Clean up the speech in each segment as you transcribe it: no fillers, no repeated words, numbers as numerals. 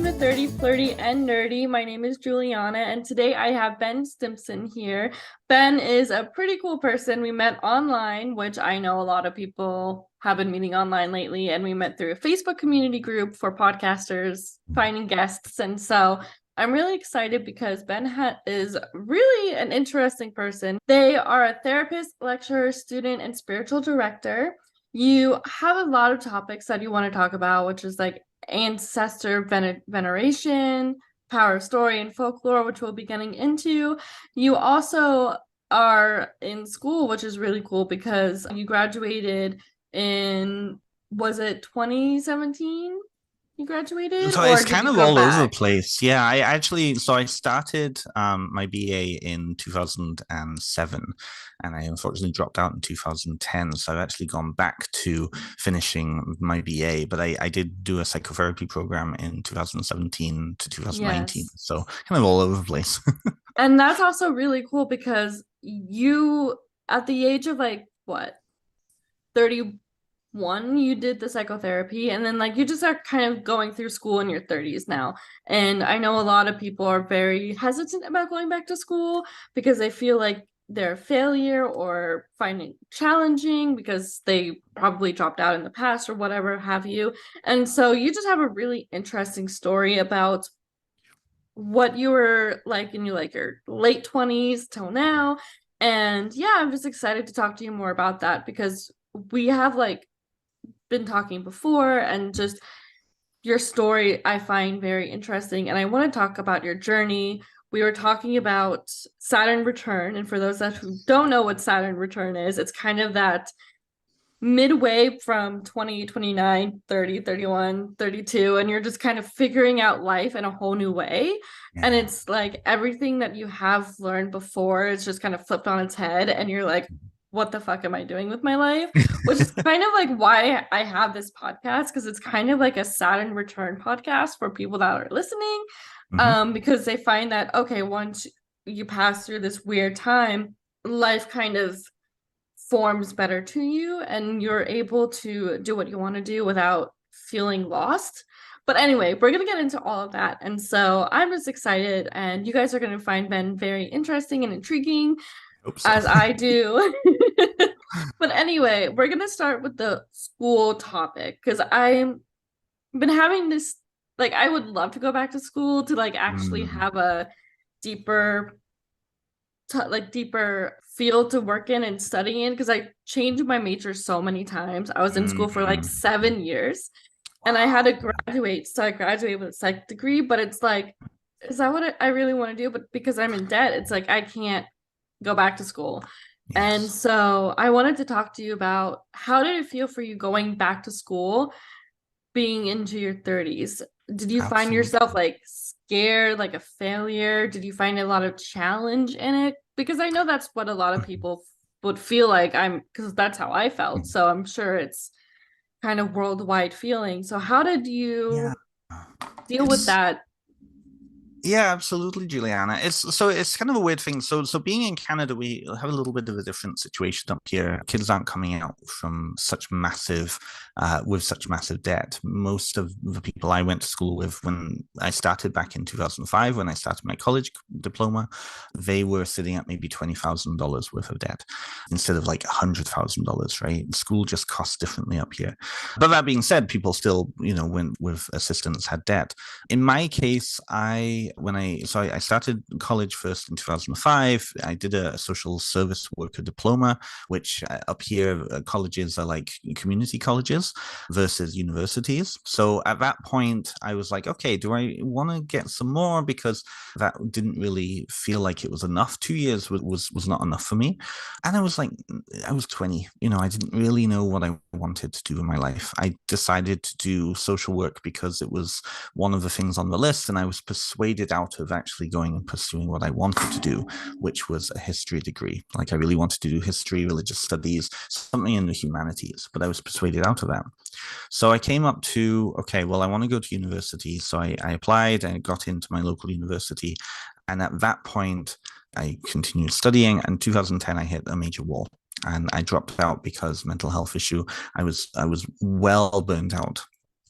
welcome to 30, Flirty, and Nerdy. My name is Juliana, and today I have Ben Stimpson here. Ben is a pretty cool person. We met online, which I know a lot of people have been meeting online lately, and we met through a Facebook community group for podcasters finding guests. And so I'm really excited because Ben is really an interesting person. They are a therapist, lecturer, student, and spiritual director. You have a lot of topics that you want to talk about, which is like ancestor veneration, power of story, and folklore, which we'll be getting into. You also are in school, which is really cool because you graduated in, was it 2017? You graduated, So or it's did kind you of go all over the back? place. Yeah, I started my BA in 2007 and I unfortunately dropped out in 2010. So I've actually gone back to finishing my BA, but I did do a psychotherapy program in 2017 to 2019. Yes. So kind of all over the place. And that's also really cool because you, at the age of like, what, 31, you did the psychotherapy, and then like you just are kind of going through school in your 30s now. And I know a lot of people are very hesitant about going back to school because they feel like they're a failure or finding it challenging because they probably dropped out in the past or whatever have you. And so you just have a really interesting story about what you were like in your late 20s till now. And yeah, I'm just excited to talk to you more about that because we have like been talking before, and just your story I find very interesting, and I want to talk about your journey. We were talking about Saturn return, and for those that who don't know what Saturn return is, it's kind of that midway from 20, 29, 30, 31, 32, and you're just kind of figuring out life in a whole new way. And Yeah. it's like everything that you have learned before is just kind of flipped on its head, and you're like, what the fuck am I doing with my life? Which is kind of like why I have this podcast, because it's kind of like a Saturn return podcast for people that are listening. Hmm. Because they find that okay, once you pass through this weird time, life kind of forms better to you and you're able to do what you want to do without feeling lost. But anyway, we're going to get into all of that. And so I'm just excited, and you guys are going to find Ben very interesting and intriguing, Hope so. as I do. But anyway, we're going to start with the school topic because I've been having this, like, I would love to go back to school to like actually Mm, have a deeper deeper field to work in and study in because I changed my major so many times. I was in school for like mm. 7 years, and I had Wow. to Yeah. graduate. So I graduated with a psych degree, but it's like, is that what I really want to do? But because I'm in debt, it's like I can't go back to school. And Yes. so I wanted to talk to you about how did it feel for you going back to school, being into your 30s? Did you find yourself Absolutely. like scared, like a failure? Did you find a lot of challenge in it? Because I know that's what a lot of people would feel like. Because that's how I felt. So I'm sure it's kind of worldwide feeling. So how did Yeah. you deal with It's that? Yeah, absolutely, Juliana. It's kind of a weird thing. So being in Canada, we have a little bit of a different situation up here. Kids aren't coming out from such massive, with such massive debt. Most of the people I went to school with when I started back in 2005, when I started my college diploma, they were sitting at maybe $20,000 worth of debt instead of like $100,000, right? School just costs differently up here. But that being said, people still, went with assistance, had debt. In my case, I started college first in 2005. I did a social service worker diploma, which up here colleges are like community colleges versus universities. So at that point, I was like, okay, do I want to get some more, because that didn't really feel like it was enough. 2 years was not enough for me, and I was like, I was 20. I didn't really know what I wanted to do in my life. I decided to do social work because it was one of the things on the list, and I was persuaded out of actually going and pursuing what I wanted to do, which was a history degree. Like I really wanted to do history, religious studies, something in the humanities, but I was persuaded out of that. So I came up to, okay, well, I want to go to university. So I applied and got into my local university. And at that point, I continued studying. And 2010, I hit a major wall and I dropped out because mental health issue. I was well burned out.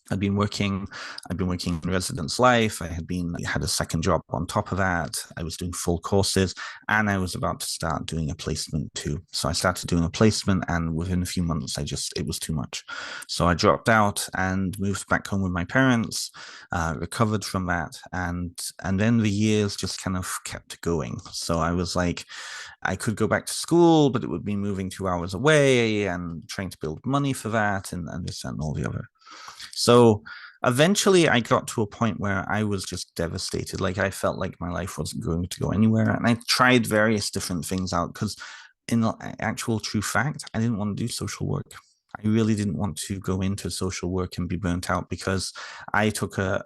I'd been working, I'd been working in residence life. Had a second job on top of that. I was doing full courses, and I was about to start doing a placement too. So I started doing a placement, and within a few months, it was too much. So I dropped out and moved back home with my parents, recovered from that, and then the years just kind of kept going. So I was like, I could go back to school, but it would be moving 2 hours away and trying to build money for that, and this and all the other. So eventually I got to a point where I was just devastated. Like I felt like my life wasn't going to go anywhere. And I tried various different things out because, in actual true fact, I didn't want to do social work. I really didn't want to go into social work and be burnt out because I took a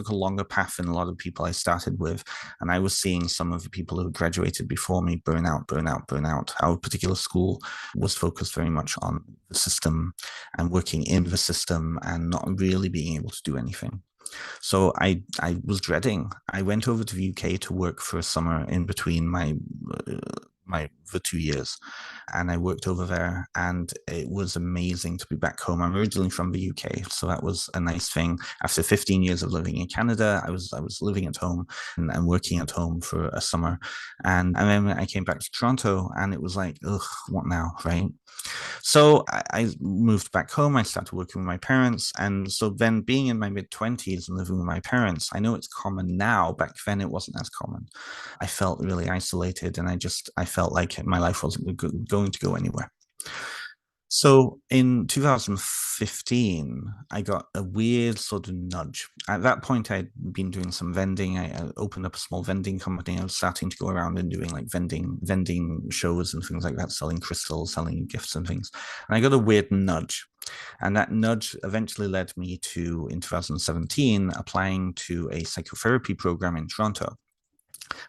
longer path than a lot of people I started with. And I was seeing some of the people who graduated before me burn out, burn out, burn out. Our particular school was focused very much on the system and working in the system and not really being able to do anything. So I was dreading. I went over to the UK to work for a summer in between the 2 years, and I worked over there, and it was amazing to be back home. I'm originally from the UK, so that was a nice thing. After 15 years of living in Canada, I was living at home and working at home for a summer, and then I came back to Toronto, and it was like, ugh, what now, right? So I moved back home. I started working with my parents. And so then being in my mid-20s and living with my parents, I know it's common now. Back then, it wasn't as common. I felt really isolated, and I felt like my life wasn't going to go anywhere. So in 2015, I got a weird sort of nudge. At that point, I'd been doing some vending. I opened up a small vending company. I was starting to go around and doing like vending shows and things like that, selling crystals, selling gifts and things. And I got a weird nudge. And that nudge eventually led me to, in 2017, applying to a psychotherapy program in Toronto.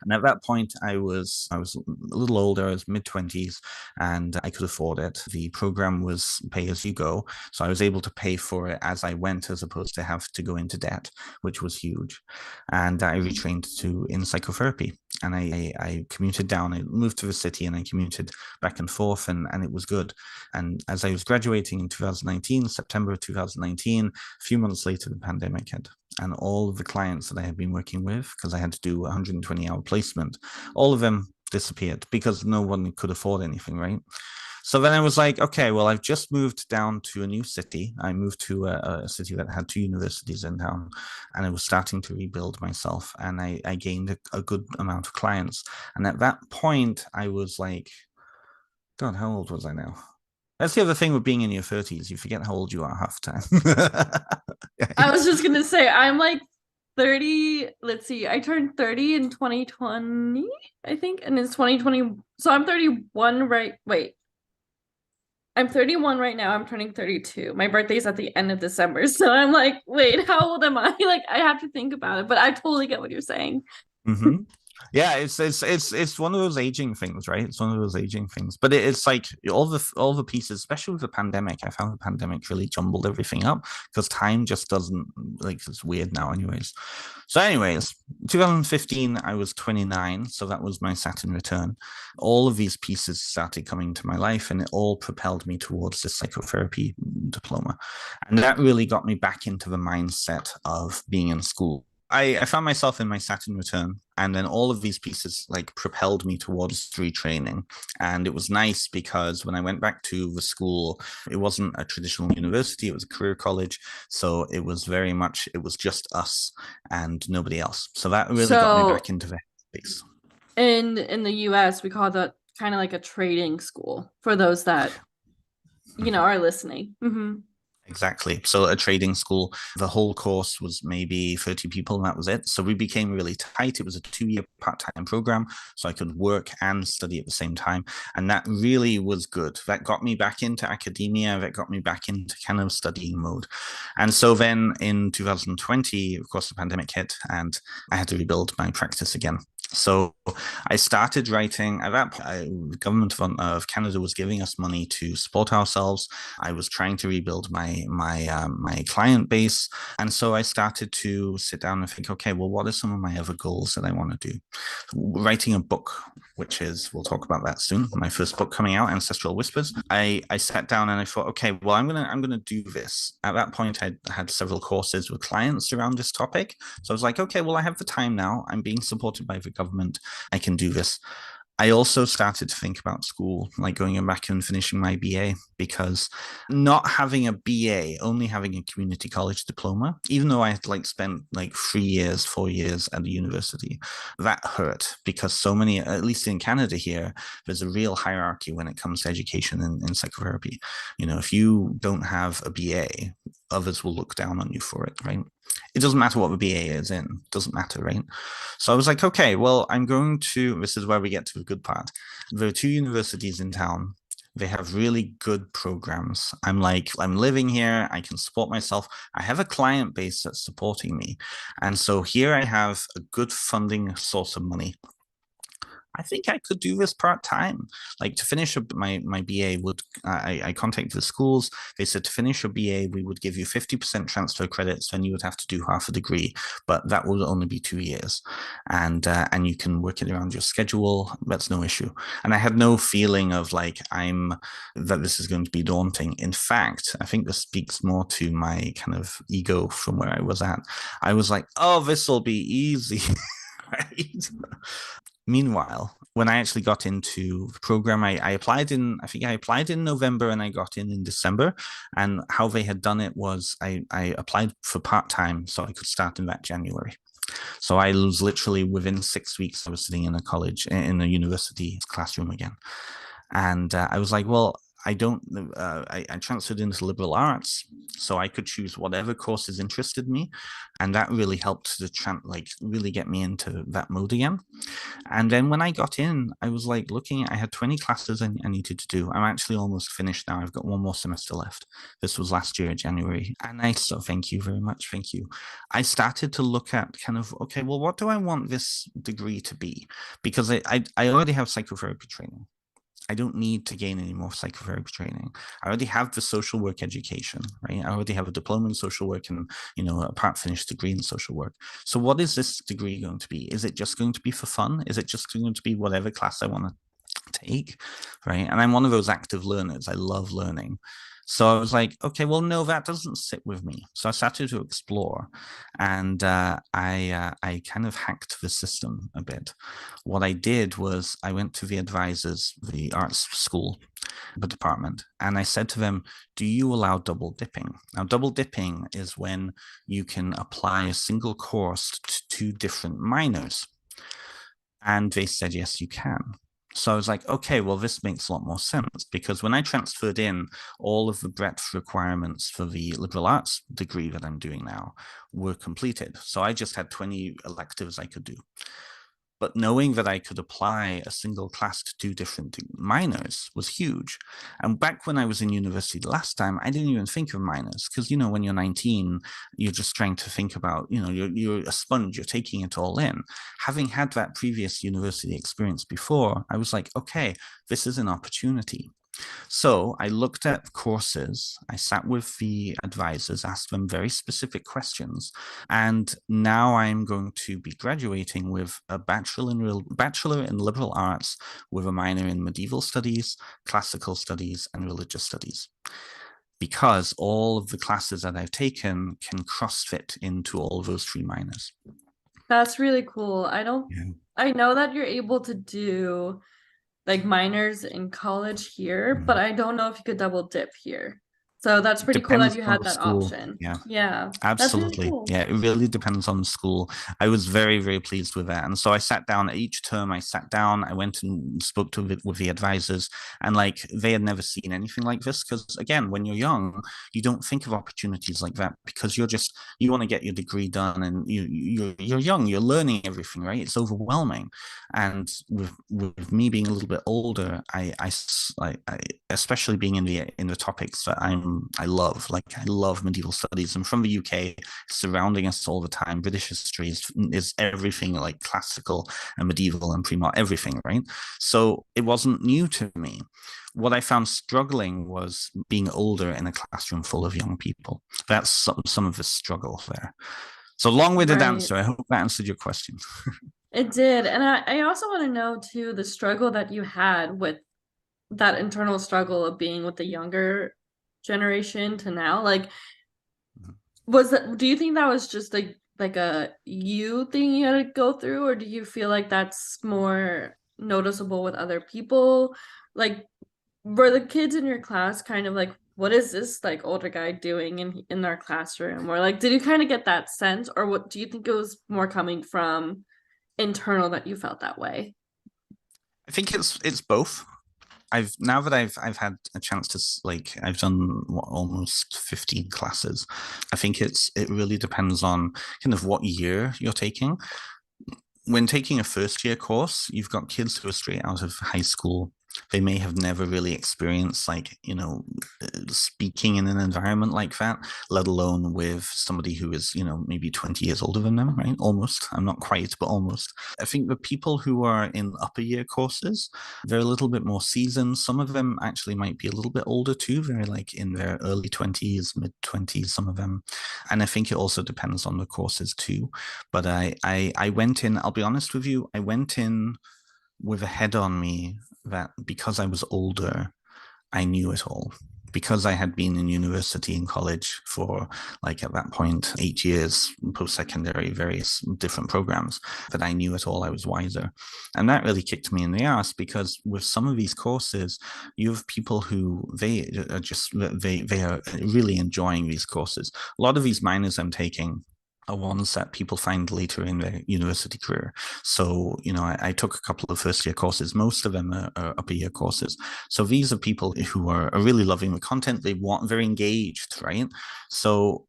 And at that point, I was a little older, I was mid-20s, and I could afford it. The program was pay as you go, so I was able to pay for it as I went, as opposed to have to go into debt, which was huge. And I retrained to in psychotherapy, and I commuted down. I moved to the city, and I commuted back and forth, and it was good. And as I was graduating in 2019, September of 2019, a few months later, the pandemic hit, and all of the clients that I had been working with, because I had to do 120-hour placement, all of them disappeared because no one could afford anything, right? So then I was like, okay, well, I've just moved down to a new city. I moved to a city that had two universities in town, and I was starting to rebuild myself, and I gained a good amount of clients. And at that point, I was like, God, how old was I now? That's the other thing with being in your 30s. You forget how old you are half the time. I was just gonna say I'm like 30. Let's see, I turned 30 in 2020, I think, and it's 2020. So I'm 31 right. Wait, I'm 31 right now. I'm turning 32. My birthday's at the end of December. So I'm like, wait, how old am I? Like, I have to think about it, but I totally get what you're saying. Mm-hmm. Yeah, it's one of those aging things, right? It's one of those aging things. But it's like all the pieces, especially with the pandemic. I found the pandemic really jumbled everything up because time just doesn't, like, it's weird now, anyways. So, anyways, 2015, I was 29, so that was my Saturn return. All of these pieces started coming to my life, and it all propelled me towards the psychotherapy diploma, and that really got me back into the mindset of being in school. I found myself in my Saturn return, and then all of these pieces like propelled me towards retraining. And it was nice because when I went back to the school, it wasn't a traditional university, it was a career college. So it was very much, it was just us and nobody else. So that really got me So back into the space. in the US, we call that kind of like a trading school for those that are listening. Exactly. So a trading school, the whole course was maybe 30 people, and that was it. So we became really tight. It was a 2-year part-time program, so I could work and study at the same time. And that really was good. That got me back into academia. That got me back into kind of studying mode. And so then in 2020, of course, the pandemic hit, and I had to rebuild my practice again. So I started writing. At that point, the government of Canada was giving us money to support ourselves. I was trying to rebuild my client base, and so I started to sit down and think, okay, well, what are some of my other goals that I want to do? Writing a book which is, we'll talk about that soon, my first book coming out, Ancestral Whispers, I sat down and I thought, okay, well, I'm gonna do this. At that point, I had several courses with clients around this topic. So I was like, okay, well, I have the time now. I'm being supported by the government. I can do this. I also started to think about school, like going back and finishing my BA, because not having a BA, only having a community college diploma, even though I had like spent like 3 years, 4 years at the university, that hurt because so many, at least in Canada here, there's a real hierarchy when it comes to education in psychotherapy. You know, if you don't have a BA, others will look down on you for it, right? It doesn't matter what the BA is in, it doesn't matter, right? So I was like, okay, well, I'm going to, this is where we get to the good part. There are two universities in town. They have really good programs. I'm like, I'm living here. I can support myself. I have a client base that's supporting me. And so here I have a good funding source of money. I think I could do this part time. Like to finish my BA would I contacted the schools. They said to finish your BA, we would give you 50% transfer credits, and you would have to do half a degree, but that would only be 2 years, and you can work it around your schedule. That's no issue. And I had no feeling of like that this is going to be daunting. In fact, I think this speaks more to my kind of ego from where I was at. I was like, oh, this will be easy. Right? Meanwhile, when I actually got into the program, I applied in, I think I applied in November and I got in December. And how they had done it was I applied for part-time so I could start in that January. So I was literally within 6 weeks, I was sitting in a college, in a university classroom again. And I was like, well, I don't, I transferred into liberal arts so I could choose whatever courses interested me. And that really helped to like really get me into that mode again. And then when I got in, I was like looking, I had 20 classes I needed to do. I'm actually almost finished now. I've got one more semester left. This was last year, January. And thank you very much. Thank you. I started to look at kind of, okay, well, what do I want this degree to be? Because I already have psychotherapy training. I don't need to gain any more psychotherapy training. I already have the social work education, right? I already have a diploma in social work and, a part-finished degree in social work. So what is this degree going to be? Is it just going to be for fun? Is it just going to be whatever class I want to take, right? And I'm one of those active learners. I love learning. So I was like, okay, well, no, that doesn't sit with me. So I started to explore, and I kind of hacked the system a bit. What I did was I went to the advisors, the arts school, the department, and I said to them, do you allow double dipping? Now, double dipping is when you can apply a single course to two different minors. And they said, yes, you can. So I was like, okay, well, this makes a lot more sense because when I transferred in, all of the breadth requirements for the liberal arts degree that I'm doing now were completed. So I just had 20 electives I could do. But knowing that I could apply a single class to two different minors was huge. And back when I was in university last time, I didn't even think of minors because, when you're 19, you're just trying to think about, you're a sponge, you're taking it all in. Having had that previous university experience before, I was like, okay, this is an opportunity. So I looked at courses, I sat with the advisors, asked them very specific questions, and now I'm going to be graduating with a bachelor in liberal arts with a minor in medieval studies, classical studies, and religious studies. Because all of the classes that I've taken can cross-fit into all those three minors. That's really cool. Yeah. I know that you're able to do like minors in college here, but I don't know if you could double dip here. So that's It pretty cool that depends you on had the that school. option. Yeah. Yeah, that's really Absolutely. cool. Yeah, it really depends on the school. I was very, very pleased with that. And so I sat down each term, I sat down, I went and spoke with the advisors, and like they had never seen anything like this. Because again, when you're young, you don't think of opportunities like that because you want to get your degree done and you're young, you're learning everything, right? It's overwhelming. And with me being a little bit older, I especially being in the topics that I love, like I love medieval studies. I'm from the UK, surrounding us all the time. British history is everything like classical and medieval and pre-modern, everything, right? So it wasn't new to me. What I found struggling was being older in a classroom full of young people. That's some of the struggle there. So long-winded Right. answer. I hope that answered your question. It did. And I also want to know too the struggle that you had with that internal struggle of being with the younger generation to now. Like, was that, do you think that was just like a you thing you had to go through, or do you feel like that's more noticeable with other people? Like, were the kids in your class kind of like, what is this like older guy doing in our classroom? Or like, did you kind of get that sense, or what do you think it was more coming from internal that you felt that way? I think it's both. I've now that I've had a chance to like I've done what, almost 15 classes. I think it really depends on kind of what year you're taking. When taking a first year course, you've got kids who are straight out of high school. They may have never really experienced, like, speaking in an environment like that, let alone with somebody who is, maybe 20 years older than them, right? Almost. I'm not quite, but almost. I think the people who are in upper year courses, they're a little bit more seasoned. Some of them actually might be a little bit older too, very like in their early 20s, mid 20s, some of them. And I think it also depends on the courses too. But I went in, I'll be honest with you, I went in with a head on me that because I was older, I knew it all. Because I had been in university and college for, like, at that point, 8 years, post secondary, various different programs, that I knew it all, I was wiser. And that really kicked me in the ass because with some of these courses, you have people who they are really enjoying these courses. A lot of these minors I'm taking are ones that people find later in their university career. So, I took a couple of first year courses. Most of them are upper year courses. So these are people who are really loving the content. They're engaged, right? So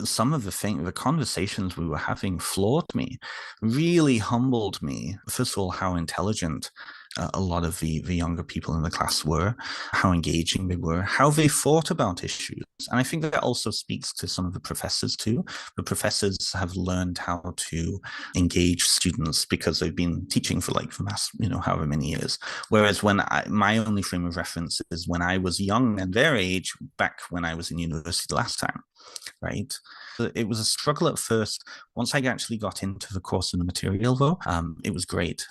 some of the conversations we were having floored me, really humbled me. First of all, how intelligent a lot of the younger people in the class were, how engaging they were, how they thought about issues. And I think that also speaks to some of the professors too. The professors have learned how to engage students because they've been teaching for like the last, however many years. Whereas my only frame of reference is when I was young and their age, back when I was in university the last time, right? It was a struggle at first. Once I actually got into the course and the material, though, it was great.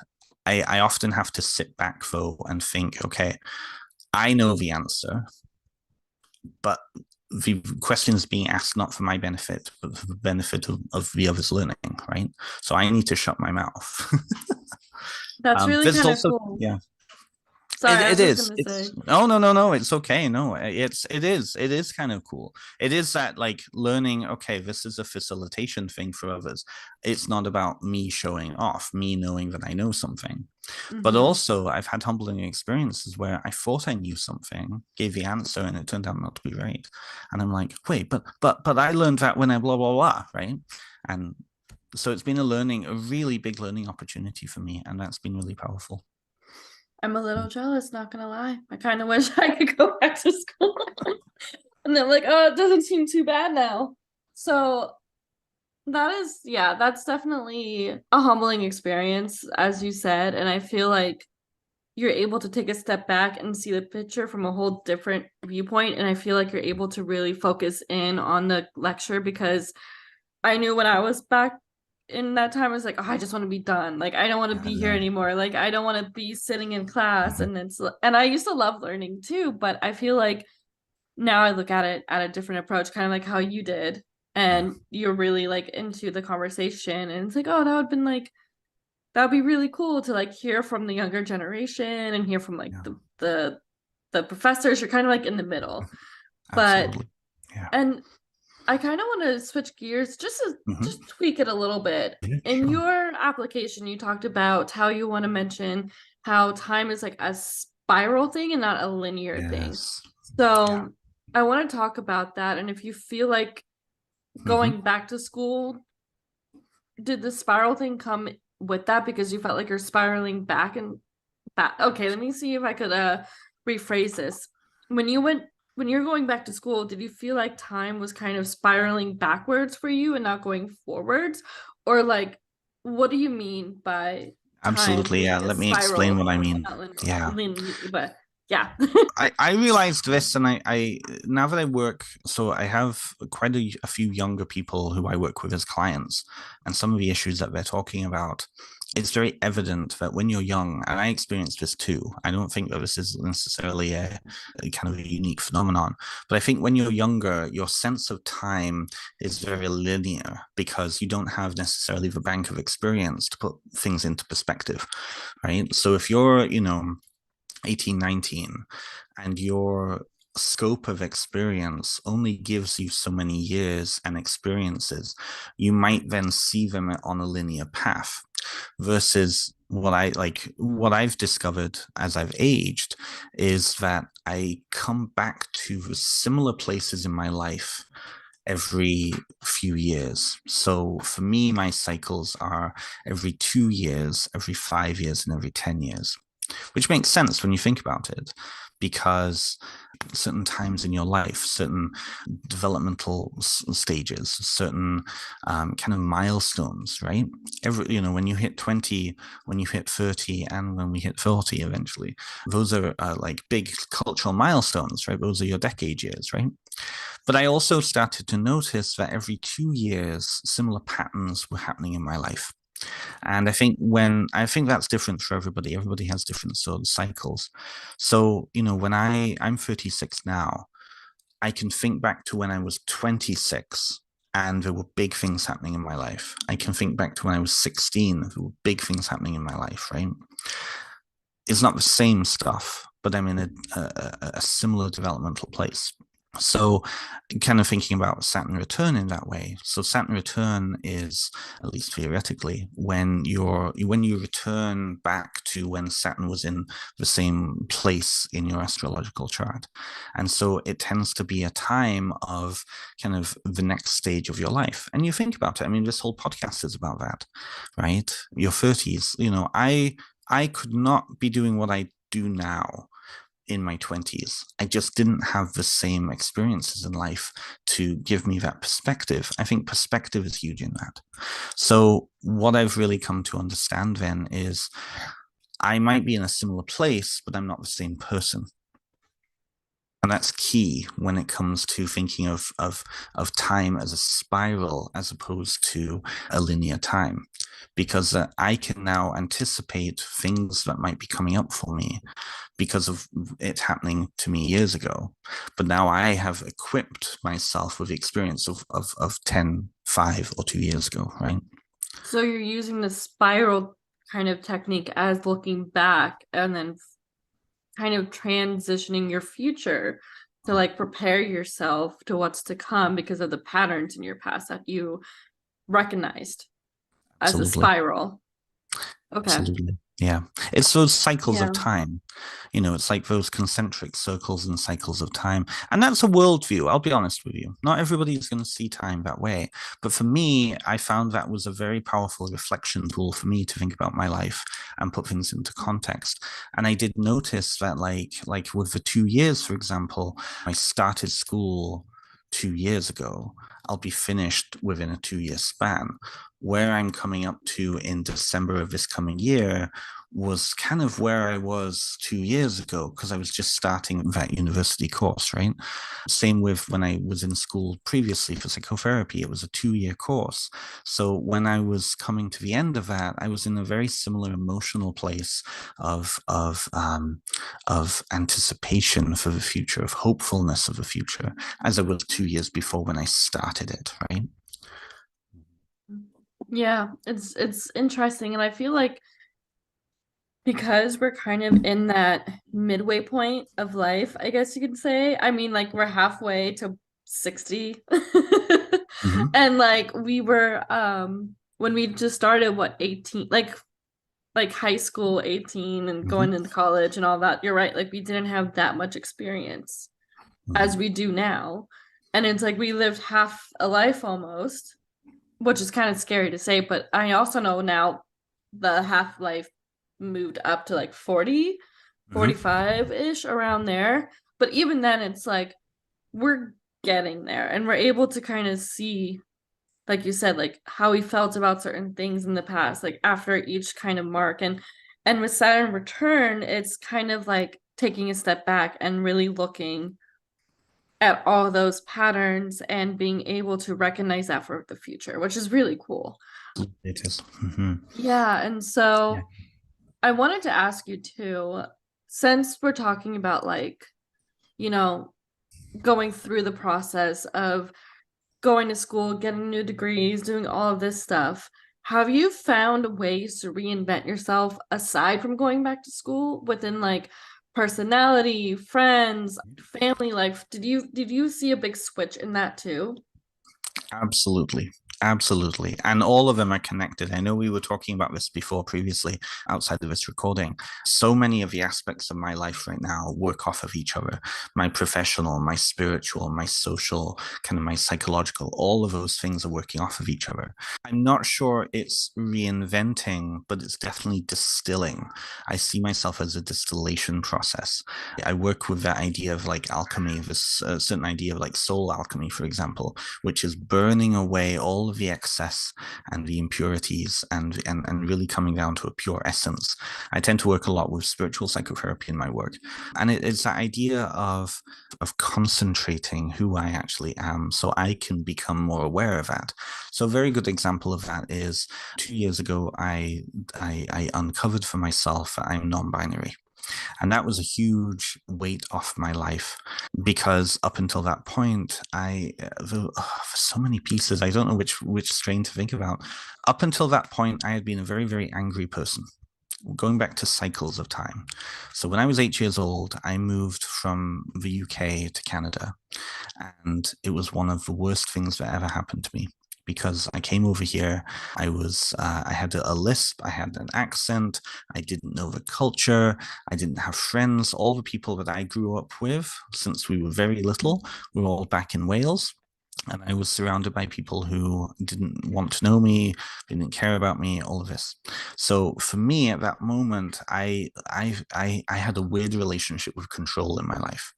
I often have to sit back though and think, okay, I know the answer, but the question is being asked not for my benefit, but for the benefit of the others learning, right? So I need to shut my mouth. That's really There's kind of also, cool. yeah, Sorry, I it was just is. gonna It's say. oh no no no. It's okay. No, it is kind of cool. It is that like learning. Okay, this is a facilitation thing for others. It's not about me showing off, me knowing that I know something. But Hmm. also, I've had humbling experiences where I thought I knew something, gave the answer, and it turned out not to be right. And I'm like, wait, but I learned that when I blah blah blah, right? And so it's been a really big learning opportunity for me, and that's been really powerful. I'm a little jealous, not gonna lie. I kind of wish I could go back to school. And then like, oh, it doesn't seem too bad now. So that is, yeah, that's definitely a humbling experience, as you said. And I feel like you're able to take a step back and see the picture from a whole different viewpoint. And I feel like you're able to really focus in on the lecture because I knew when I was back in that time, I was like, oh, I just want to be done. Like, I don't want to Yeah, be here anymore. Like, I don't want to be sitting in class. mhm, And I used to love learning too, but I feel like now I look at it at a different approach, kind of like how you did. yeah, And you're really like into the conversation. And it's like, oh, that would be really cool to like hear from the younger generation and hear from like yeah, the professors. You're kind of like in the middle. But absolutely. Yeah. and I kind of want to switch gears Hmm. just tweak it a little bit. Yeah, In sure. your application, you talked about how you want to mention how time is like a spiral thing and not a linear thing. Yes. Yeah. So I want to talk about that. And if you feel like Hmm. going back to school, did the spiral thing come with that because you felt like you're spiraling back and back? Okay, let me see if I could rephrase this. When you went when you're going back to school, did you feel like time was kind of spiraling backwards for you and not going forwards? Or like what do you mean by time Absolutely. being Yeah. a Let me explain spiral what I and mean. not linear, Yeah. but yeah. I realized this, and I now that I work, so I have quite a few younger people who I work with as clients, and some of the issues that they're talking about it's very evident that when you're young, and I experienced this too, I don't think that this is necessarily a kind of a unique phenomenon, but I think when you're younger, your sense of time is very linear because you don't have necessarily the bank of experience to put things into perspective, right? So if you're, 18, 19, and your scope of experience only gives you so many years and experiences, you might then see them on a linear path versus what I've discovered as I've aged is that I come back to similar places in my life every few years. So for me, my cycles are every 2 years, every 5 years, and every 10 years, which makes sense when you think about it, because certain times in your life, certain developmental stages, certain kind of milestones, right? When you hit 20, when you hit 30, and when we hit 40 eventually, those are like big cultural milestones, right? Those are your decade years, right? But I also started to notice that every 2 years, similar patterns were happening in my life. And I think that's different for everybody. Everybody has different sort of cycles. So, when I'm 36 now, I can think back to when I was 26 and there were big things happening in my life. I can think back to when I was 16, there were big things happening in my life, right? It's not the same stuff, but I'm in a similar developmental place. So, kind of thinking about Saturn return in that way. So, Saturn return is, at least theoretically, when you return back to when Saturn was in the same place in your astrological chart, and so it tends to be a time of kind of the next stage of your life. And you think about it. I mean, this whole podcast is about that, right? Your 30s. I could not be doing what I do now in my 20s. I just didn't have the same experiences in life to give me that perspective. I think perspective is huge in that. So, what I've really come to understand then is I might be in a similar place, but I'm not the same person. And that's key when it comes to thinking of time as a spiral as opposed to a linear time, because I can now anticipate things that might be coming up for me because of it happening to me years ago. But now I have equipped myself with the experience of 10, 5, or 2 years ago, right? So you're using the spiral kind of technique as looking back and then kind of transitioning your future to like prepare yourself to what's to come because of the patterns in your past that you recognized as a Absolutely. spiral. Okay. Absolutely. Yeah. It's those cycles of Yeah. time. It's like those concentric circles and cycles of time. And that's a worldview. I'll be honest with you. Not everybody's going to see time that way. But for me, I found that was a very powerful reflection tool for me to think about my life and put things into context. And I did notice that like with the 2 years, for example, I started school 2 years ago. I'll be finished within a 2 year span. Where I'm coming up to in December of this coming year was kind of where I was 2 years ago because I was just starting that university course, right? Same with when I was in school previously for psychotherapy, it was a 2 year course. So when I was coming to the end of that, I was in a very similar emotional place of anticipation for the future, of hopefulness of the future, as I was 2 years before when I started it, right? Yeah, it's interesting and I feel like because we're kind of in that midway point of life, I guess you could say. I mean, like we're halfway to 60. Mm-hmm. And like we were when we just started what 18 like high school 18 and Mm-hmm. going into college and all that. You're right. Like we didn't have that much experience as we do now. And it's like we lived half a life almost, which is kind of scary to say, but I also know now the half life moved up to like 40, Mm-hmm. 45-ish around there. But even then it's like we're getting there and we're able to kind of see, like you said, like how we felt about certain things in the past, like after each kind of mark. And with Saturn return, it's kind of like taking a step back and really looking at all those patterns and being able to recognize that for the future, which is really cool. It is. Mm-hmm. Yeah, and Yeah. so I wanted to ask you too, since we're talking about like, you know, going through the process of going to school, getting new degrees, doing all of this stuff, have you found ways to reinvent yourself aside from going back to school within like personality, friends, family life? Did you see a big switch in that too? Absolutely. Absolutely. And all of them are connected. I know we were talking about this before previously outside of this recording. So many of the aspects of my life right now work off of each other. My professional, my spiritual, my social, kind of my psychological, all of those things are working off of each other. I'm not sure it's reinventing, but it's definitely distilling. I see myself as a distillation process. I work with that idea of like alchemy, this certain idea of like soul alchemy, for example, which is burning away all of the excess and the impurities and really coming down to a pure essence. I tend to work a lot with spiritual psychotherapy in my work. And it's that idea of concentrating who I actually am so I can become more aware of that. So a very good example of that is 2 years ago, I uncovered for myself that I'm non-binary. And that was a huge weight off my life because up until that point, for so many pieces, I don't know which strain to think about. Up until that point, I had been a very, very angry person. Going back to cycles of time. So when I was 8 years old, I moved from the UK to Canada, and it was one of the worst things that ever happened to me because I came over here. I had a lisp, I had an accent, I didn't know the culture, I didn't have friends. All the people that I grew up with since we were very little were all back in Wales. And I was surrounded by people who didn't want to know me, didn't care about me, all of this. So for me, at that moment, I had a weird relationship with control in my life,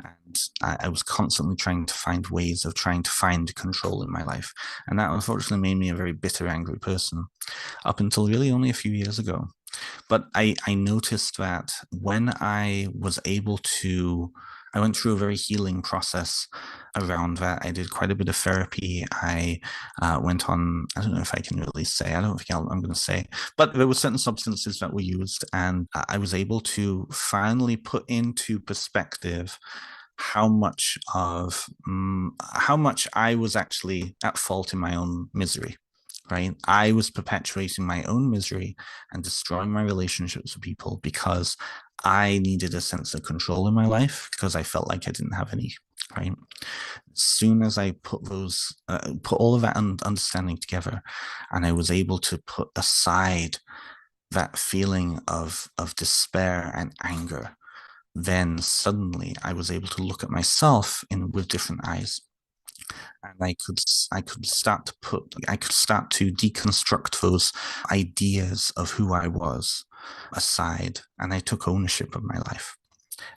and I was constantly trying to find ways of trying to find control in my life, and that unfortunately made me a very bitter, angry person up until really only a few years ago. But I noticed that when I was able to, I went through a very healing process around that. I did quite a bit of therapy. I went on, I don't know if I can really say, I don't think I'm going to say, but there were certain substances that were used, and I was able to finally put into perspective how much I was actually at fault in my own misery, right? I was perpetuating my own misery and destroying my relationships with people because I needed a sense of control in my life because I felt like I didn't have any, right? As soon as I put all of that understanding together, and I was able to put aside that feeling of despair and anger, then suddenly I was able to look at myself in with different eyes, and I could start to deconstruct those ideas of who I was aside, and I took ownership of my life.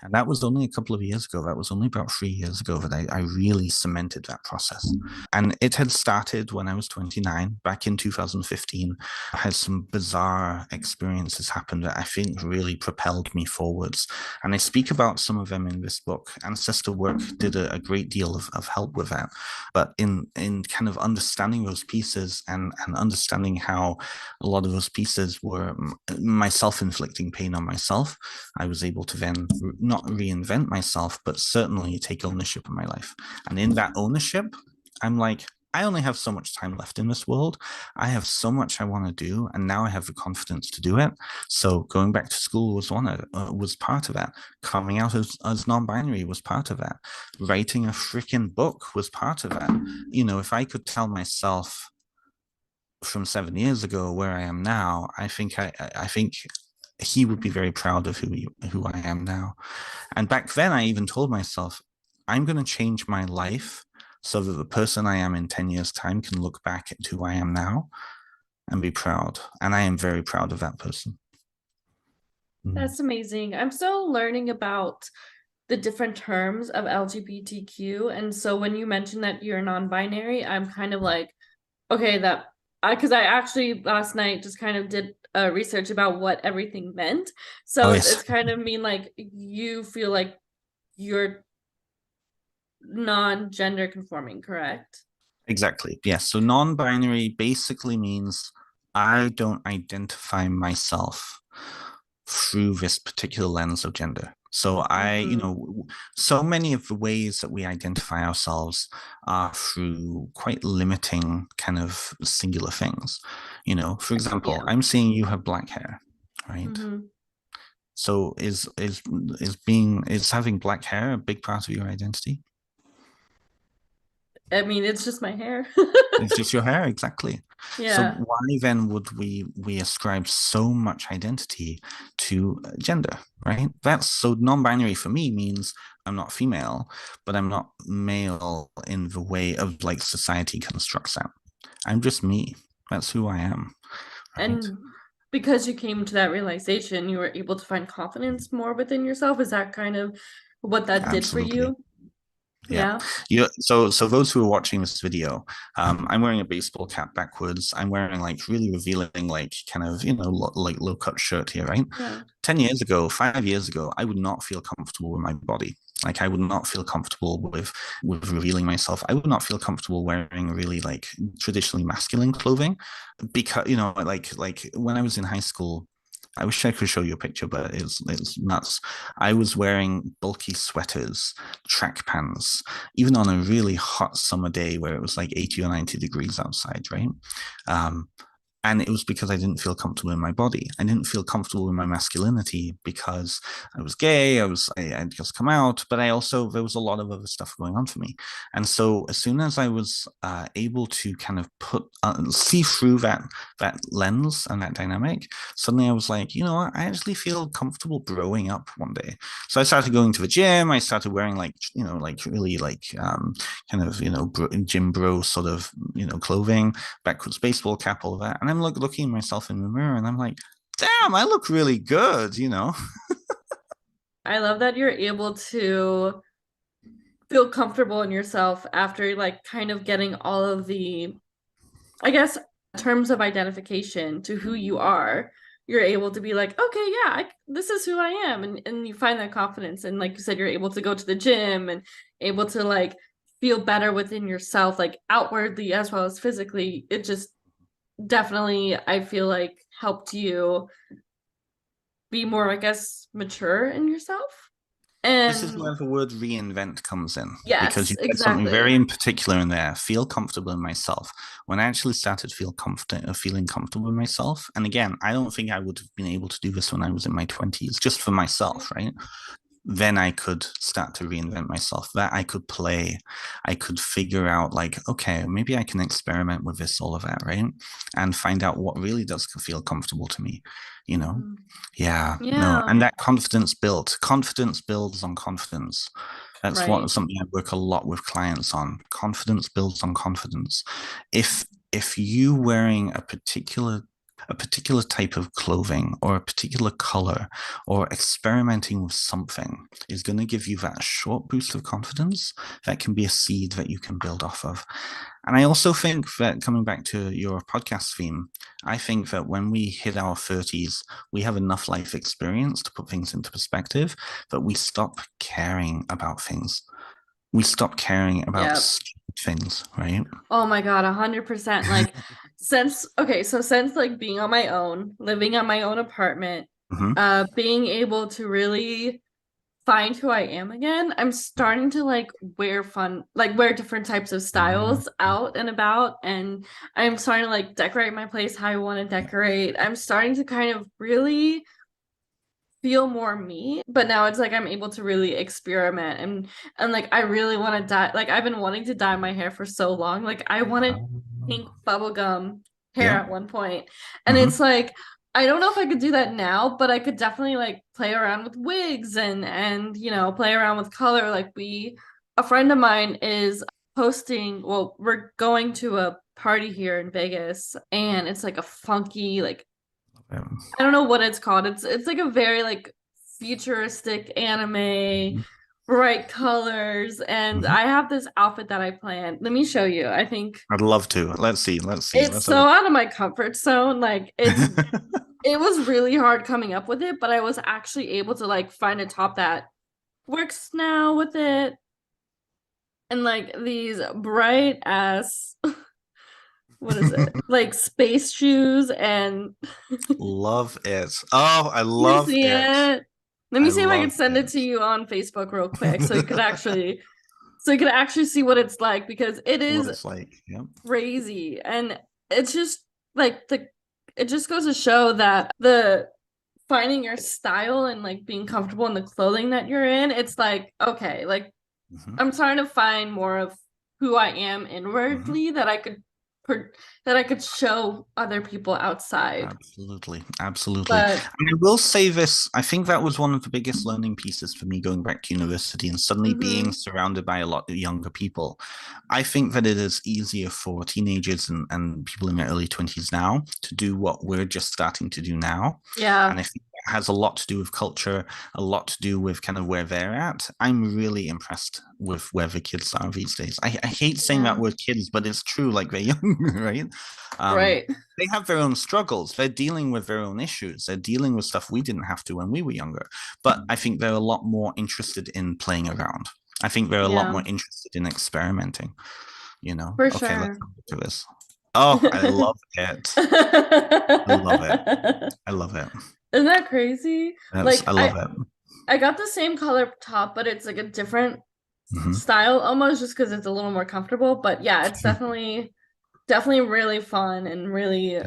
And that was only a couple of years ago. That was only about 3 years ago that I really cemented that process. And it had started when I was 29, back in 2015. I had some bizarre experiences happen that I think really propelled me forwards. And I speak about some of them in this book. Ancestor work did a great deal of help with that. But in kind of understanding those pieces and understanding how a lot of those pieces were my self-inflicting pain on myself, I was able to then not reinvent myself, but certainly take ownership of my life. And in that ownership, I'm like, I only have so much time left in this world. I have so much I want to do, and now I have the confidence to do it. So going back to school was part of that. Coming out as non-binary was part of that. Writing a freaking book was part of that. You know, if I could tell myself from 7 years ago where I am now, I think he would be very proud of who I am now. And back then, I even told myself, I'm going to change my life so that the person I am in 10 years' time can look back at who I am now and be proud. And I am very proud of that person. Mm. That's amazing. I'm still learning about the different terms of LGBTQ. And so when you mentioned that you're non-binary, I'm kind of like, okay, that I because I actually last night just kind of did research about what everything meant. Oh, So it's yes. kind of mean like you feel like you're non-gender conforming, correct? Exactly. Yes. So non-binary basically means I don't identify myself through this particular lens of gender. So Mm-hmm. so many of the ways that we identify ourselves are through quite limiting kind of singular things. For example, Yeah. I'm seeing you have black hair, right? Mm-hmm. So is having black hair a big part of your identity? I mean, it's just my hair. It's just your hair, exactly. So Yeah. why then would we ascribe so much identity to gender, right? That's so non-binary for me means I'm not female, but I'm not male in the way of like society constructs that. I'm just me. That's who I am, right? And because you came to that realization, you were able to find confidence more within yourself. Is that kind of what that did for Absolutely. you? Yeah. Yeah. So those who are watching this video, I'm wearing a baseball cap backwards. I'm wearing like really revealing, like kind of, like low cut shirt here, right? Yeah. 10 years ago, 5 years ago, I would not feel comfortable with my body. Like I would not feel comfortable with revealing myself. I would not feel comfortable wearing really like traditionally masculine clothing because, like when I was in high school, I wish I could show you a picture, but it's nuts. I was wearing bulky sweaters, track pants, even on a really hot summer day where it was like 80 or 90 degrees outside, right? Um, and it was because I didn't feel comfortable in my body. I didn't feel comfortable in my masculinity because I was gay. I'd just come out, but there was a lot of other stuff going on for me. And so as soon as I was able to kind of see through that lens and that dynamic, suddenly I was like, you know what? I actually feel comfortable growing up one day. So I started going to the gym. I started wearing like, like really like kind of, gym bro sort of, clothing, backwards baseball cap, all of that. And I'm looking at myself in the mirror and I'm like, damn, I look really good. I love that you're able to feel comfortable in yourself after like kind of getting all of the, I guess, terms of identification to who you are. You're able to be like, okay, yeah, this is who I am, and you find that confidence, and like you said, you're able to go to the gym and able to like feel better within yourself, like outwardly as well as physically. It just definitely, I feel like, helped you be more, I guess, mature in yourself. This is And where the word reinvent comes in because yes, you said something exactly. very in particular in there. Feel comfortable in myself. When I actually started feeling comfortable in myself, and again, I don't think I would have been able to do this when I was in my 20s, just for myself, right? Then I could start to reinvent myself. That I could play. I could figure out, like, okay, maybe I can experiment with this, all of that, right? And find out what really does feel comfortable to me, you know? Mhm. Yeah, no. Yeah, And that confidence builds on confidence. That's right. something I work a lot with clients on. Confidence builds on confidence. If you wearing a particular type of clothing or a particular color or experimenting with something is going to give you that short boost of confidence that can be a seed that you can build off of. And I also think that, coming back to your podcast theme, I think that when we hit our 30s, we have enough life experience to put things into perspective that we stop caring about things. We stop caring about Yeah. stupid things, right? Oh my God, 100%. Like, since like being on my own, living on my own apartment, Mm-hmm. being able to really find who I am again, I'm starting to like wear different types of styles out and about, and I'm starting to like decorate my place how I want to decorate. I'm starting to kind of really feel more me, but now it's like I'm able to really experiment, and like I really want to dye, like I've been wanting to dye my hair for so long. Like I wanted pink bubblegum hair Yeah. at one point. And Mm-hmm. it's like I don't know if I could do that now, but I could definitely like play around with wigs and play around with color. Like a friend of mine is hosting, well, we're going to a party here in Vegas, and it's like a funky, like Um, I don't know what it's called. It's like a very like futuristic anime, bright colors, and mhm. I have this outfit that I planned. Let me show you. I think I'd love to. Let's see. Let's see. it's Let's have so out of my comfort zone. Like a. it was really hard coming up with it, but I was actually able to like find a top that works now with it. and like these bright ass what is it? Like space shoes and Love it. Oh, I you love see it. it. Let me I see if I love can send it to it. you on Facebook real quick so you could actually see what it's like because it What is it's like. Yep. crazy and it's just like the it just goes to show that the finding your style and like being comfortable in the clothing that you're in, it's like okay, like Hmm. I'm trying to find more of who I am Hmm. inwardly that I could show other people outside. Absolutely, absolutely. But And I will say this, I think that was one of the biggest learning pieces for me going back to university and suddenly being mhm, surrounded by a lot of younger people. I think that it is easier for teenagers and people in their early 20s now to do what we're just starting to do now. And yeah, I think that has a lot to do with culture, a lot to do with kind of where they're at. I'm really impressed with where the kids are these days. I hate saying that yeah, word kids, but it's true, like they're young, right? Um, right, they have their own struggles. They're dealing with their own issues. They're dealing with stuff we didn't have to when we were younger. But I think they're a lot more interested in playing around. I think they're a lot yeah, more interested in experimenting. for Okay, let's sure. look at this. Oh, I love it. I love it. I love it. Isn't that crazy? I love it. I got the same color top, but it's like a different Hmm. style almost just because it's a little more comfortable. But yeah, it's definitely really fun and really Yeah.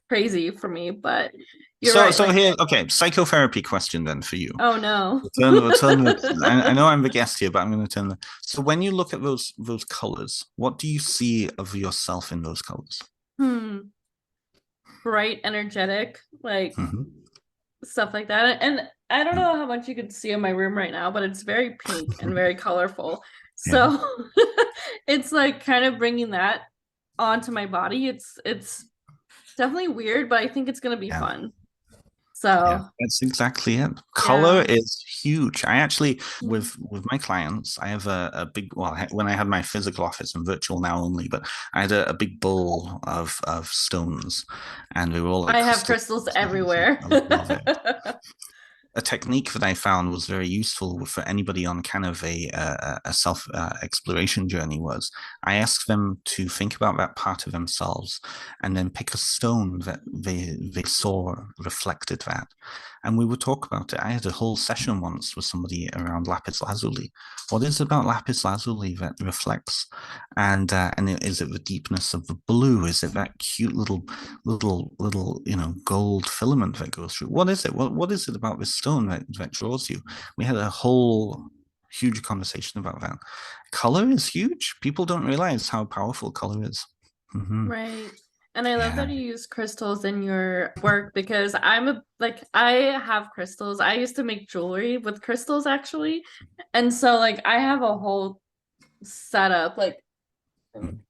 crazy for me. But you're So, right. so Like, here, okay, psychotherapy question then for you. oh no. I know I'm the guest here, but I'm going to turn the. So when you look at those colors, what do you see of yourself in those colors? Hmm. Bright, energetic, like Hmm. stuff like that. And I don't know how much you can see in my room right now, but it's very pink and very colorful. Yeah, So it's like kind of bringing that onto my body. It's definitely weird, but I think it's gonna be yeah. fun. Yeah, So that's exactly it. Color yeah. is huge. I actually, with my clients, I have a big. Well, when I had my physical office and virtual now only, but I had a big bowl of stones, and they were all like I have crystal crystals stones. everywhere. I love it. A technique that I found was very useful for anybody on kind of a self exploration journey was I asked them to think about that part of themselves and then pick a stone that they saw reflected that. And we would talk about it. I had a whole session once with somebody around lapis lazuli. What is it about lapis lazuli that reflects? And is it the deepness of the blue? Is it that cute little gold filament that goes through? What is it? What is it about this stone that draws you? We had a whole huge conversation about that. Color is huge. People don't realize how powerful color is. Hmm. Right. And I love Yeah. that you use crystals in your work because I have crystals. I used to make jewelry with crystals actually. And so like I have a whole setup. Like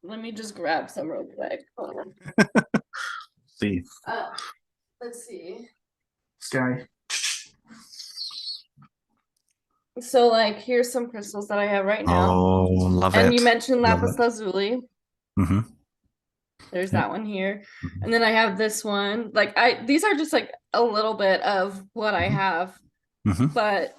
let me just grab some real quick. Hold on. See, Uh, let's see. sky. So like here's some crystals that I have right now. Oh, love And you it. mentioned Love lapis it. lazuli. Hmm. There's Yep. that one here. And Hmm. then I have this one. Like I these are just like a little bit of what I Hmm. have, Hmm. but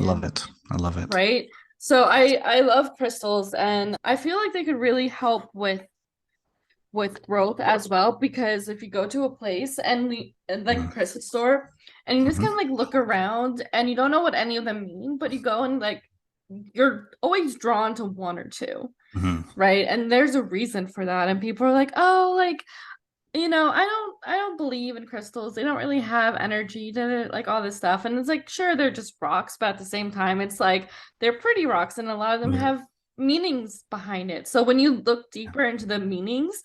Love carnelian, it. I love it. right? So I love crystals and I feel like they could really help with growth as well because if you go to a place and like a crystal store and you just kind Hmm. of like look around and you don't know what any of them mean, but you go and like you're always drawn to one or two, Hmm. right? And there's a reason for that. And people are like, oh, like I don't believe in crystals. They don't really have energy to it, like all this stuff. And it's like, sure, they're just rocks, but at the same time, it's like they're pretty rocks and a lot of them Yeah. have meanings behind it. So when you look deeper into the meanings,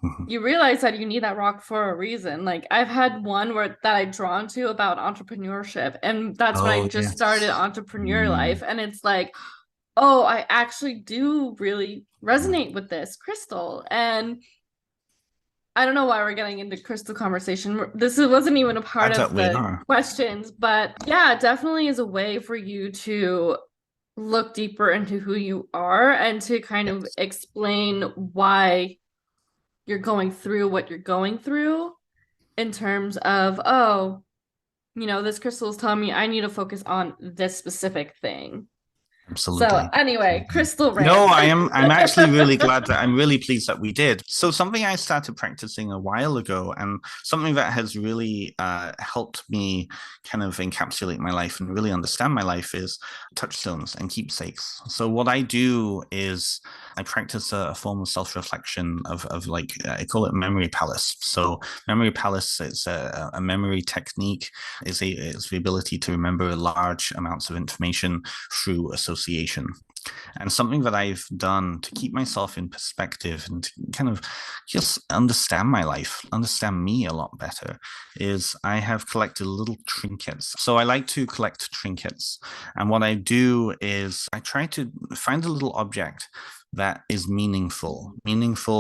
Hmm. you realize that you need that rock for a reason. Like I've had one where that I drawn to about entrepreneurship, and that's when I Oh, just started yes. entrepreneur Mm. life. And it's like, oh, I actually do really resonate with this crystal. And I don't know why we're getting into crystal conversation. This wasn't even a part Adds of up we the are. questions, but yeah, it definitely is a way for you to look deeper into who you are and to kind of Yes. explain why you're going through what you're going through in terms of, oh, this crystal is telling me I need to focus on this specific thing. So Absolutely. anyway, crystal No, rant. I'm actually really glad that I'm really pleased that we did. So something I started practicing a while ago, and something that has really helped me kind of encapsulate my life and really understand my life, is touchstones and keepsakes. So what I do is I practice a form of self-reflection of like I call it memory palace. So memory palace is a memory technique. Is the ability to remember large amounts of information through association. And something that I've done to keep myself in perspective and to kind of just understand my life, understand me a lot better, is I have collected little trinkets. So I like to collect trinkets. And what I do is I try to find a little object that is meaningful,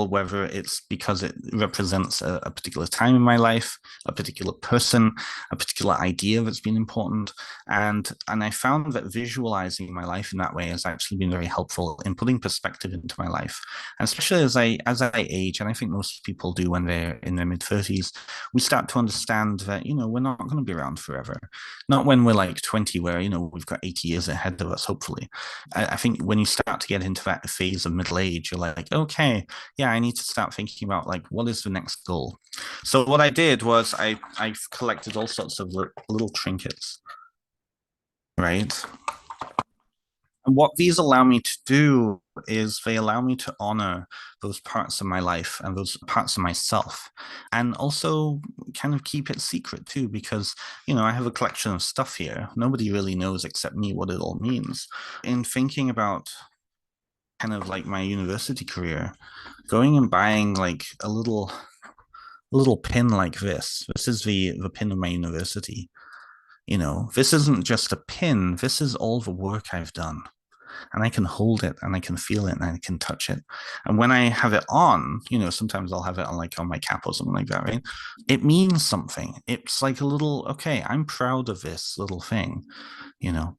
whether it's because it represents a particular time in my life, a particular person, a particular idea that's been important. And I found that visualizing my life in that way has actually been very helpful in putting perspective into my life. And especially as I age, and I think most people do when they're in their mid-30s, we start to understand that, we're not going to be around forever. Not when we're like 20, where, we've got 80 years ahead of us, hopefully. I think when you start to get into that phase of middle age, you're like, okay, yeah, I need to start thinking about like, what is the next goal? So what I did was I collected all sorts of little trinkets, right? And what these allow me to do is they allow me to honor those parts of my life and those parts of myself, and also kind of keep it secret too, because, I have a collection of stuff here. Nobody really knows except me what it all means. In thinking about kind of like my university career, going and buying like a little pin like this. This is the pin of my university. This isn't just a pin. This is all the work I've done, and I can hold it and I can feel it and I can touch it. And when I have it on, sometimes I'll have it on like on my cap or something like that, right? It means something. It's like a little, okay, I'm proud of this little thing,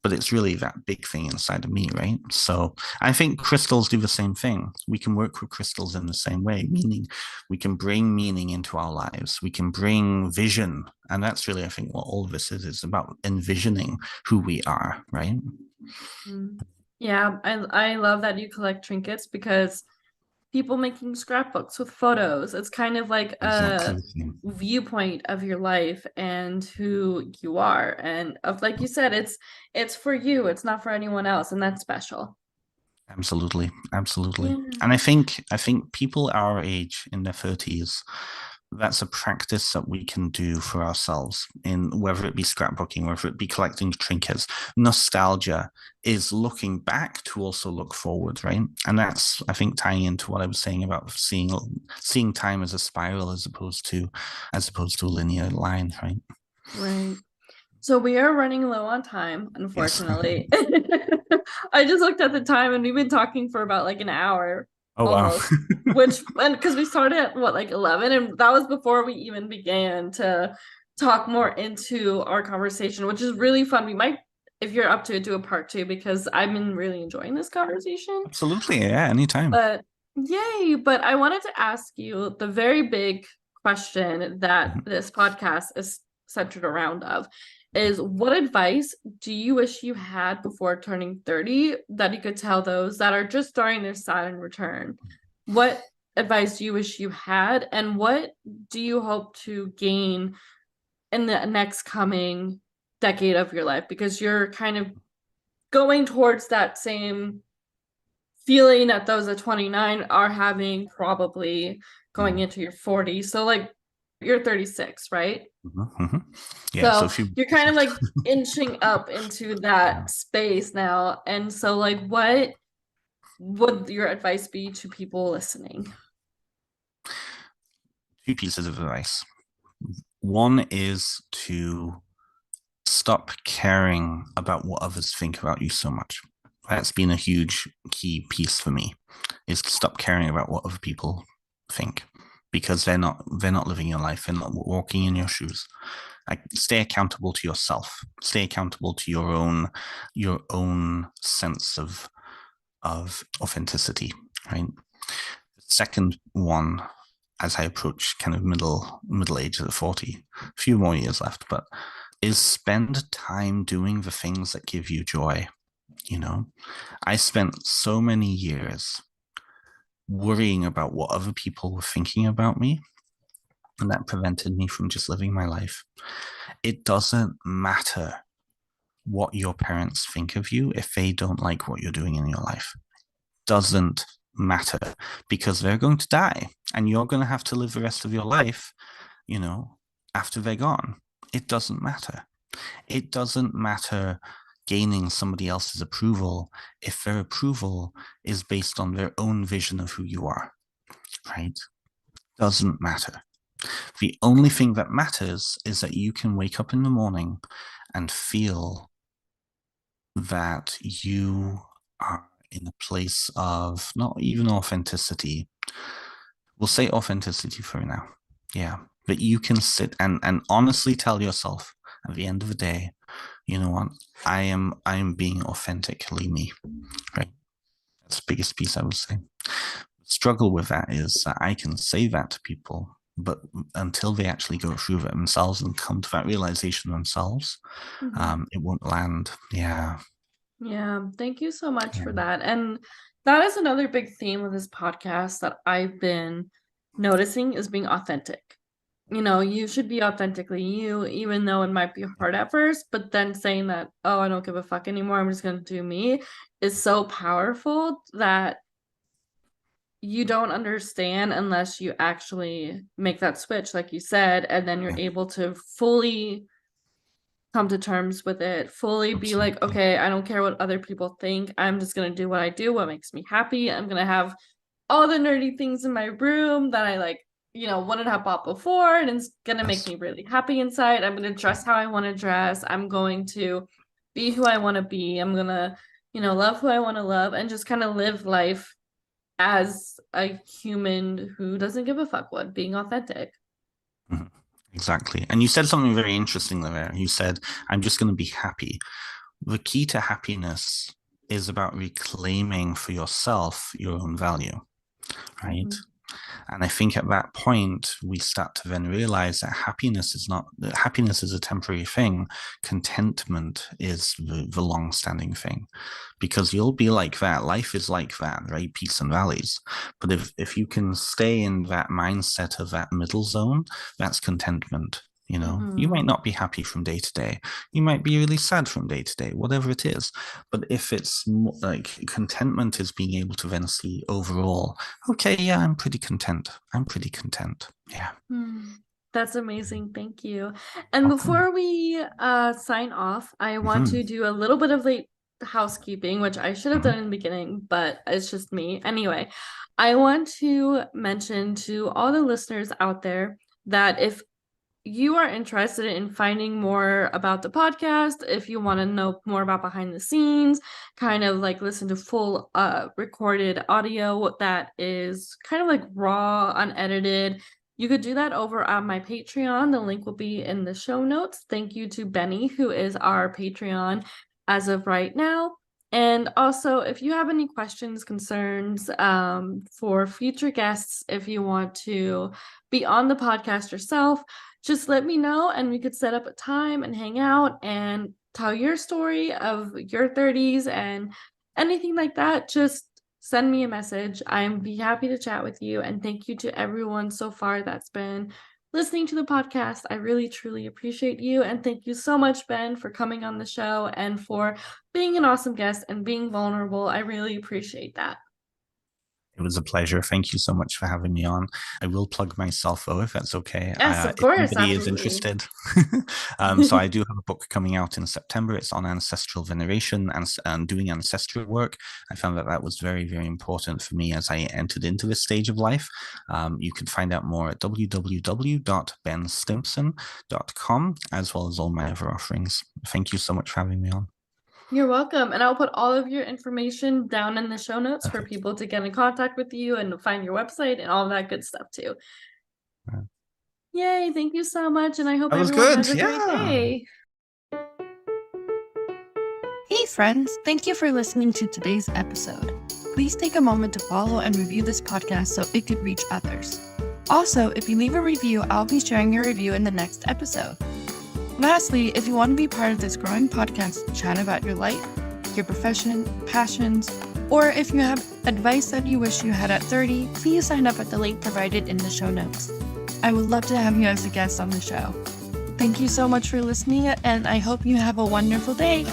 but it's really that big thing inside of me, right? So I think crystals do the same thing. We can work with crystals in the same way, meaning we can bring meaning into our lives. We can bring vision. And that's really, I think, what all of this is about envisioning who we are, right? Mm. Yeah, I love that you collect trinkets because people making scrapbooks with photos, it's kind of like Exactly a the same. viewpoint of your life and who you are. And of like you said, it's for you, it's not for anyone else, and that's special. Absolutely, absolutely. Yeah. And I think people our age in their 30s, that's a practice that we can do for ourselves, in whether it be scrapbooking, whether it be collecting trinkets. Nostalgia is looking back to also look forward, right? And that's, I think, tying into what I was saying about seeing time as a spiral as opposed to a linear line, right? Right. So we are running low on time, Yes. unfortunately. I just looked at the time and we've been talking for about like an hour Oh wow. almost, which, and because we started at what, like 11, and that was before we even began to talk more into our conversation, which is really fun. We might, if you're up to it, do a part two because I've been really enjoying this conversation. Absolutely, yeah, anytime. But yay, but I wanted to ask you the very big question that Mhm. this podcast is centered around of is, what advice do you wish you had before turning 30 that you could tell those that are just starting their Saturn return? What advice do you wish you had, and what do you hope to gain in the next coming decade of your life? Because you're kind of going towards that same feeling that those at 29 are having, probably going Mhm. into your 40s. So like you're 36, right? Mhm. Mhm. Yeah, so So if you you're kind of like inching up into that space now. And so like what would your advice be to people listening? two pieces of advice. One is to stop caring about what others think about you so much. That's been a huge key piece for me, is to stop caring about what other people think, because they're not living your life, they're not walking in your shoes. Like, stay accountable to yourself, stay accountable to your own sense of authenticity, right? The second one, as I approach kind of middle age at 40, a few more years left, but is spend time doing the things that give you joy. You know, I spent so many years worrying about what other people were thinking about me, and that prevented me from just living my life. It doesn't matter what your parents think of you if they don't like what you're doing in your life. Doesn't matter, because they're going to die and you're going to have to live the rest of your life, after they're gone. It doesn't matter. It doesn't matter gaining somebody else's approval if their approval is based on their own vision of who you are, right? Doesn't matter. The only thing that matters is that you can wake up in the morning and feel that you are in a place of not even authenticity. We'll say authenticity for now. Yeah. That you can sit and honestly tell yourself at the end of the day, you know what, I am being authentically me. Right. That's the biggest piece I would say. The struggle with that is that I can say that to people, but until they actually go through it themselves and come to that realization themselves, it won't land. Yeah. Yeah, thank you so much for that. And that is another big theme of this podcast that I've been noticing is being authentic. You should be authentically you, even though it might be hard at first, but then saying that, oh, I don't give a fuck anymore, I'm just going to do me, is so powerful that you don't understand unless you actually make that switch, like you said, and then you're able to fully come to terms with it, fully be like, okay, I don't care what other people think. I'm just going to do what I do, what makes me happy. I'm going to have all the nerdy things in my room that I wouldn't have bought before. And it's going to make me really happy inside. I'm going to dress how I want to dress. I'm going to be who I want to be. I'm going to, love who I want to love and just kind of live life as a human who doesn't give a fuck what, being authentic. Mm-hmm. Exactly. And you said something very interesting there. You said, I'm just going to be happy. The key to happiness is about reclaiming for yourself your own value, right? Mm-hmm. And I think at that point, we start to then realize that happiness is a temporary thing. Contentment is the long-standing thing, because you'll be like that. Life is like that, right? Peaks and valleys. But if you can stay in that mindset of that middle zone, that's contentment. You might not be happy from day to day. You might be really sad from day to day, whatever it is. But if it's like contentment is being able to then see overall, okay, yeah, I'm pretty content. Yeah. That's amazing. Thank you. And before we sign off, I want to do a little bit of late housekeeping, which I should have done in the beginning, but it's just me. Anyway, I want to mention to all the listeners out there that if you are interested in finding more about the podcast, if you want to know more about behind the scenes, kind of like listen to full recorded audio that is kind of like raw, unedited, you could do that over on my Patreon. The link will be in the show notes. Thank you to Benny, who is our Patreon as of right now. And also, if you have any questions, concerns for future guests, if you want to be on the podcast yourself, just let me know and we could set up a time and hang out and tell your story of your 30s and anything like that. Just send me a message. I'd be happy to chat with you. And thank you to everyone so far that's been listening to the podcast. I really, truly appreciate you. And thank you so much, Ben, for coming on the show and for being an awesome guest and being vulnerable. I really appreciate that. It was a pleasure. Thank you so much for having me on. I will plug myself though, if that's okay. Yes, of course. If anybody is interested. So I do have a book coming out in September. It's on ancestral veneration and doing ancestral work. I found that was very, very important for me as I entered into this stage of life. You can find out more at www.benstimpson.com, as well as all my other offerings. Thank you so much for having me on. You're welcome. And I'll put all of your information down in the show notes for people to get in contact with you and find your website and all that good stuff too. Yay. Thank you so much. And I hope everyone has a great day. Hey friends, thank you for listening to today's episode. Please take a moment to follow and review this podcast so it could reach others. Also, if you leave a review, I'll be sharing your review in the next episode. Lastly, if you want to be part of this growing podcast to chat about your life, your profession, passions, or if you have advice that you wish you had at 30, please sign up at the link provided in the show notes. I would love to have you as a guest on the show. Thank you so much for listening, and I hope you have a wonderful day.